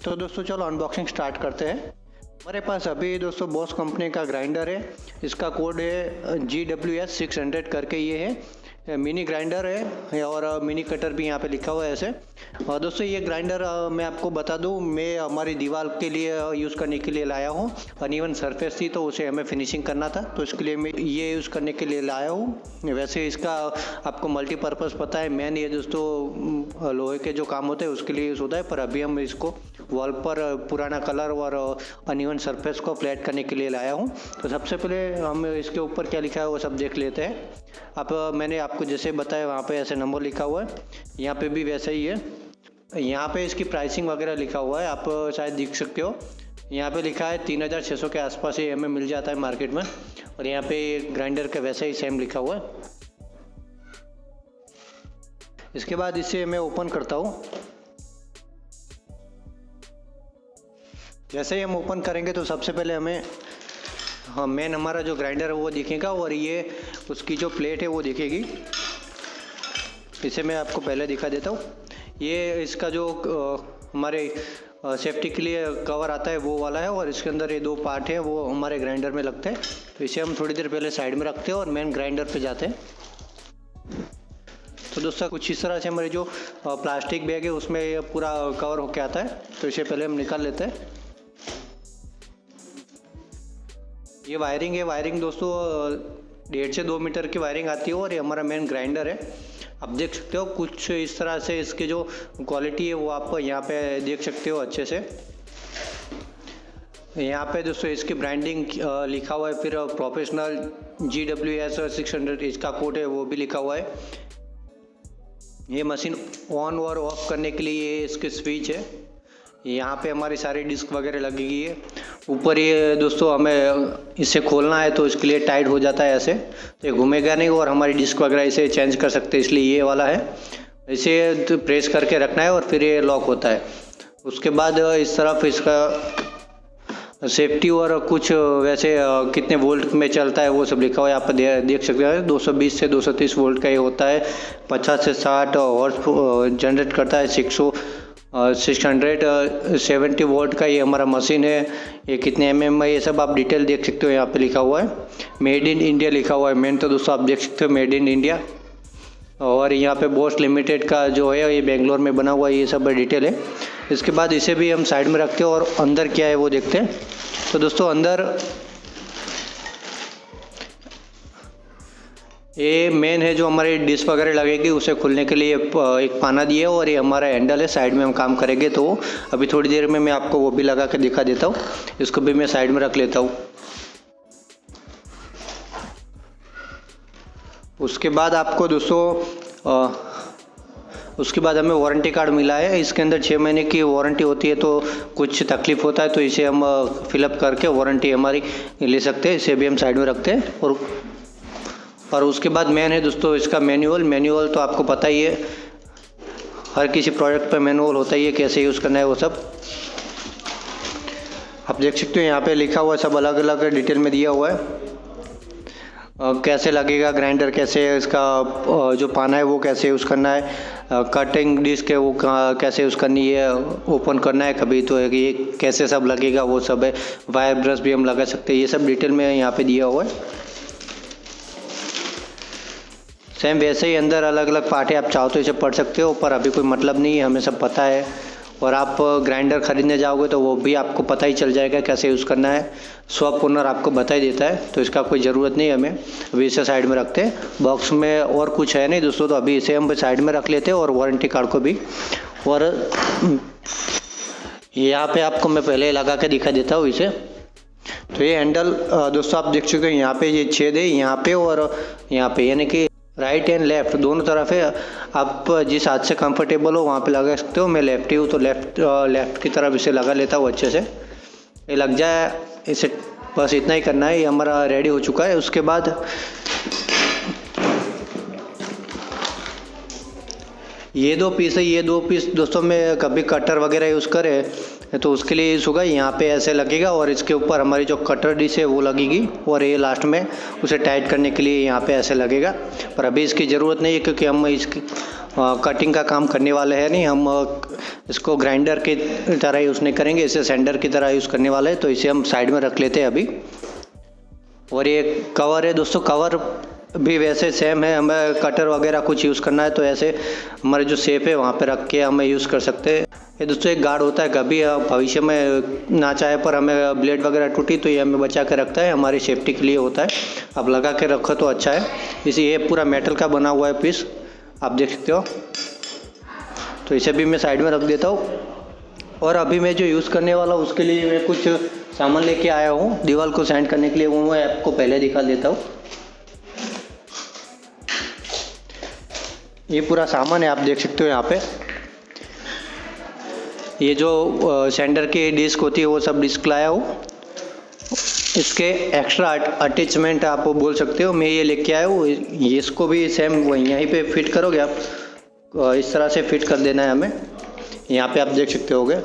तो दोस्तों चलो अनबॉक्सिंग स्टार्ट करते हैं। हमारे पास अभी दोस्तों बॉस कंपनी का ग्राइंडर है। इसका कोड है GWS600 करके ये है। मिनी ग्राइंडर है और मिनी कटर भी यहाँ पे लिखा हुआ है ऐसे। और दोस्तों ये ग्राइंडर मैं आपको बता दूँ, मैं हमारी दीवार के लिए यूज़ करने के लिए लाया हूँ। अनइवन सरफेस थी तो उसे हमें फिनिशिंग करना था, तो इसके लिए मैं ये यूज़ करने के लिए लाया हूँ। वैसे इसका आपको मल्टीपर्पज़ पता है, मेन ये दोस्तों लोहे के जो काम होते हैं उसके लिए यूज़ होता है, पर अभी हम इसको वॉल पर पुराना कलर और अनइवन सरफेस को फ्लैट करने के लिए लाया हूँ। तो सबसे पहले हम इसके ऊपर क्या लिखा है वो सब देख लेते हैं। मैंने आपको जैसे बताया वहाँ पे ऐसे नंबर लिखा हुआ है, यहाँ पे भी वैसे ही है। यहाँ पे इसकी प्राइसिंग वगैरह लिखा हुआ है, आप शायद देख सकते हो। यहाँ पे लिखा है 3600 के आसपास ये हमें मिल जाता है मार्केट में। और यहाँ पे ग्राइंडर का वैसे ही सेम लिखा हुआ है। इसके बाद इसे मैं ओपन करता हूँ। जैसे ही हम ओपन करेंगे तो सबसे पहले हमें मेन हमारा जो ग्राइंडर है वो दिखेगा और ये उसकी जो प्लेट है वो दिखेगी। इसे मैं आपको पहले दिखा देता हूँ। ये इसका जो हमारे सेफ्टी के लिए कवर आता है वो वाला है, और इसके अंदर ये दो पार्ट हैं वो हमारे ग्राइंडर में लगते हैं। तो इसे हम थोड़ी देर पहले साइड में रखते हैं और मेन ग्राइंडर पे जाते हैं। तो दोस्तों कुछ इस तरह से हमारी जो प्लास्टिक बैग है उसमें ये पूरा कवर होके आता है। तो इसे पहले हम निकाल लेते हैं। ये वायरिंग है, वायरिंग दोस्तों 1.5 से 2 मीटर की वायरिंग आती है और ये हमारा मेन ग्राइंडर है। आप देख सकते हो कुछ इस तरह से इसकी जो क्वालिटी है वो आप यहाँ पे देख सकते हो अच्छे से। यहाँ पे दोस्तों इसकी ब्रांडिंग लिखा हुआ है, फिर प्रोफेशनल GWS600 इसका कोड है वो भी लिखा हुआ है। ये मशीन ऑन और ऑफ करने के लिए ये इसके स्विच है। यहाँ पे हमारी सारी डिस्क वगैरह लगी हुई है। ऊपर ये दोस्तों हमें इसे खोलना है तो इसके लिए टाइट हो जाता है ऐसे, तो ये घूमेगा नहीं और हमारी डिस्क वगैरह इसे चेंज कर सकते हैं, इसलिए ये वाला है। इसे तो प्रेस करके रखना है और फिर ये लॉक होता है। उसके बाद इस तरफ इसका सेफ्टी और कुछ वैसे कितने वोल्ट में चलता है वो सब लिखा हुआ है, आप देख सकते हैं। 220 से 230 वोल्ट का ये होता है। 50 से 60 हॉर्स जनरेट करता है। 670 वोल्ट का ये हमारा मशीन है। ये कितने mm है ये सब आप डिटेल देख सकते हो, यहाँ पे लिखा हुआ है। मेड इन इंडिया लिखा हुआ है मेन, तो दोस्तों आप देख सकते हो मेड इन इंडिया। और यहाँ पे बॉस लिमिटेड का जो है ये बेंगलोर में बना हुआ है, ये सब डिटेल है। इसके बाद इसे भी हम साइड में रखते हैं और अंदर क्या है वो देखते हैं। तो दोस्तों अंदर ये मेन है जो हमारी डिस्क वगैरह लगेगी, उसे खोलने के लिए एक पाना दिया है और ये हमारा हैंडल है। साइड में हम काम करेंगे तो अभी थोड़ी देर में मैं आपको वो भी लगा के दिखा देता हूँ। इसको भी मैं साइड में रख लेता हूँ। उसके बाद आपको दोस्तों उसके बाद हमें वारंटी कार्ड मिला है। इसके अंदर 6 महीने की वारंटी होती है, तो कुछ तकलीफ होता है तो इसे हम फिलअप करके वारंटी हमारी ले सकते हैं। इसे भी हम साइड में रखते हैं। और उसके बाद मेन है दोस्तों इसका मैनुअल तो आपको पता ही है, हर किसी प्रोडक्ट पे मैनुअल होता ही है, कैसे यूज़ करना है वो सब आप देख सकते हो। यहाँ पे लिखा हुआ है, सब अलग अलग डिटेल में दिया हुआ है। कैसे लगेगा ग्राइंडर, कैसे इसका जो पाना है वो कैसे यूज़ करना है, कटिंग डिस्क है वो कैसे यूज़ करनी है, ओपन करना है कभी तो ये कैसे सब लगेगा वो सब है। वायर ब्रश भी हम लगा सकते हैं, ये सब डिटेल में यहाँ पे दिया हुआ है। सेम वैसे ही अंदर अलग अलग पार्ट है, आप चाहो तो इसे पढ़ सकते हो, पर अभी कोई मतलब नहीं है, हमें सब पता है। और आप ग्राइंडर खरीदने जाओगे तो वो भी आपको पता ही चल जाएगा कैसे यूज़ करना है। शॉप ओनर आपको बता ही देता है, तो इसका कोई ज़रूरत नहीं है हमें। अभी इसे साइड में रखते हैं। बॉक्स में और कुछ है नहीं दोस्तों, तो अभी इसे हम साइड में रख लेते हैं और वारंटी कार्ड को भी। और यहाँ पे आपको मैं पहले लगा के दिखा देता हूँ इसे। तो ये हैंडल दोस्तों आप देख चुके हैं, यहाँ पे ये छेद है यहाँ पे और यहाँ पे, यानी कि राइट एंड लेफ्ट दोनों तरफ है। आप जिस हाथ से कंफर्टेबल हो वहाँ पे लगा सकते हो। मैं लेफ्टी हूँ तो लेफ्ट की तरफ इसे लगा लेता हूँ अच्छे से। ये लग जाए, इसे बस इतना ही करना है। ये हमारा रेडी हो चुका है। उसके बाद ये दो पीस दोस्तों में कभी कटर वगैरह यूज़ करे तो उसके लिए यूज़ होगा। यहाँ पे ऐसे लगेगा और इसके ऊपर हमारी जो कटर डिश है वो लगेगी, और ये लास्ट में उसे टाइट करने के लिए यहाँ पे ऐसे लगेगा। पर अभी इसकी ज़रूरत नहीं है क्योंकि हम कटिंग का काम करने वाले हैं नहीं, हम इसको ग्राइंडर की तरह यूज़ नहीं करेंगे, इसे सैंडर की तरह यूज़ करने वाले हैं। तो इसे हम साइड में रख लेते हैं अभी। और ये कवर है दोस्तों, कवर भी वैसे सेम है, हमें कटर वगैरह कुछ यूज़ करना है तो ऐसे हमारे जो शेप है वहाँ पे रख के हमें यूज़ कर सकते हैं। ये दोस्तों एक गार्ड होता है, कभी भविष्य में ना चाहे पर हमें ब्लेड वगैरह टूटी तो ये हमें बचा के रखता है, हमारी सेफ्टी के लिए होता है। अब लगा के रखो तो अच्छा है। इसे ये पूरा मेटल का बना हुआ है पीस, आप देख सकते हो। तो इसे भी मैं साइड में रख देता हूँ। और अभी मैं जो यूज़ करने वाला हूँ उसके लिए मैं कुछ सामान लेके आया हूँ दीवार को सैंड करने के लिए, वो मैं आपको पहले दिखा देता हूँ। ये पूरा सामान है, आप देख सकते हो यहाँ पे। ये जो सैंडर की डिस्क होती है वो सब डिस्क लाया हूँ। इसके एक्स्ट्रा अटैचमेंट आप बोल सकते हो, मैं ये लेके आया हूँ। इसको भी सेम यहीं पे फिट करोगे आप, इस तरह से फिट कर देना है हमें। यहाँ पे आप देख सकते होगे।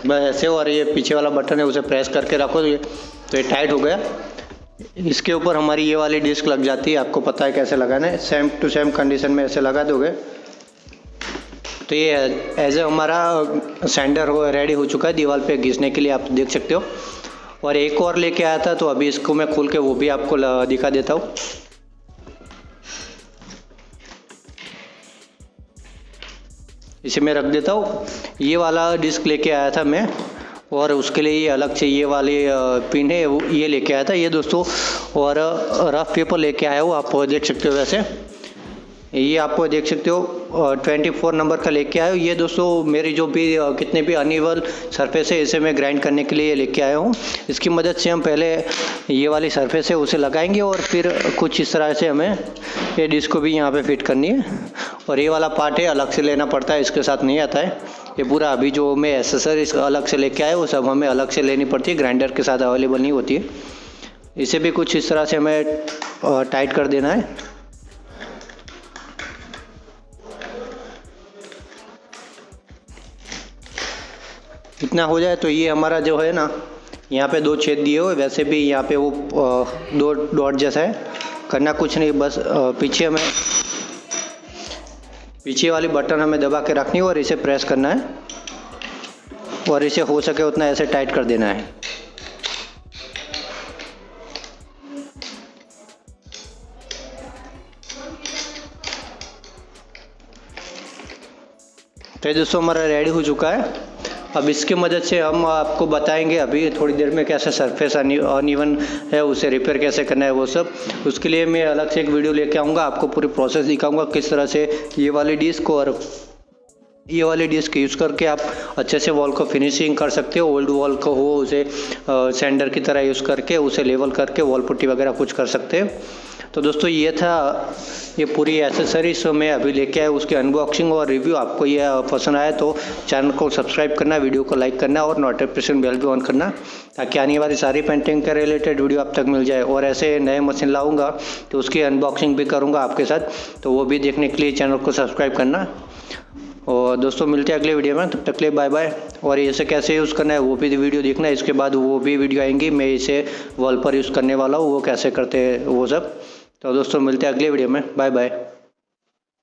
बस ऐसे। और ये पीछे वाला बटन है उसे प्रेस करके रखो तो ये टाइट हो गया। इसके ऊपर हमारी ये वाली डिस्क लग जाती है, आपको पता है कैसे लगाना है, सेम टू सेम कंडीशन में ऐसे लगा दोगे तो ये एज ए हमारा सैंडर रेडी हो चुका है दीवार पे घिसने के लिए, आप देख सकते हो। और एक और लेके आया था तो अभी इसको मैं खोल के वो भी आपको दिखा देता हूँ। इसे मैं रख देता हूँ। ये वाला डिस्क लेके आया था मैं, और उसके लिए ये अलग से ये वाली पिन है ये लेके आया था ये दोस्तों। और रफ पेपर लेके आया हूँ, आप देख सकते हो। वैसे ये आपको देख सकते हो 24 नंबर का लेके आया हूँ। ये दोस्तों मेरी जो भी कितने भी अनइवन सरफेस है इसे मैं ग्राइंड करने के लिए लेके आया हूँ। इसकी मदद से हम पहले ये वाली सरफेस है उसे लगाएंगे और फिर कुछ इस तरह से हमें ये डिस्क को भी यहाँ पे फिट करनी है। और ये वाला पार्ट है अलग से लेना पड़ता है, इसके साथ नहीं आता है। ये पूरा अभी जो मैं एसेसरीज अलग से लेके आया वो सब हमें अलग से लेनी पड़ती है, ग्राइंडर के साथ अवेलेबल नहीं होती है। इसे भी कुछ इस तरह से हमें टाइट कर देना है। इतना हो जाए तो ये हमारा जो है ना, यहाँ पे 2 छेद दिए हुए, वैसे भी यहाँ पे वो 2 डॉट जैसा है। करना कुछ नहीं, बस पीछे वाली बटन हमें दबा के रखनी है और इसे प्रेस करना है और इसे हो सके उतना ऐसे टाइट कर देना है। तो दोस्तों हमारा रेडी हो चुका है। अब इसकी मदद से हम आपको बताएंगे अभी थोड़ी देर में कैसे सरफेस अनइवन है उसे रिपेयर कैसे करना है वो सब। उसके लिए मैं अलग से एक वीडियो लेके आऊँगा, आपको पूरी प्रोसेस दिखाऊंगा किस तरह से ये वाली डिस्क और ये वाली डिस्क यूज़ करके आप अच्छे से वॉल को फिनिशिंग कर सकते हो। ओल्ड वॉल को हो उसे सैंडर की तरह यूज़ करके उसे लेवल करके वॉल पुट्टी वगैरह कुछ कर सकते हो। तो दोस्तों ये था ये पूरी एसेसरीज मैं अभी लेके आया, उसकी अनबॉक्सिंग और रिव्यू। आपको ये पसंद आया तो चैनल को सब्सक्राइब करना, वीडियो को लाइक करना और नोटिफिकेशन बेल भी ऑन करना, ताकि आने वाली सारी पेंटिंग के रिलेटेड वीडियो आप तक मिल जाए। और ऐसे नए मशीन लाऊंगा तो उसकी अनबॉक्सिंग भी करूँगा आपके साथ, तो वो भी देखने के लिए चैनल को सब्सक्राइब करना। और दोस्तों मिलते हैं अगले वीडियो में, तब तक के लिए बाय बाय। और इसे कैसे यूज़ करना है वो भी वीडियो देखना है, इसके बाद वो भी वीडियो आएंगी मैं इसे वॉल पर यूज़ करने वाला हूँ, वो कैसे करते हैं वो सब। तो दोस्तों मिलते हैं अगले वीडियो में, बाय बाय।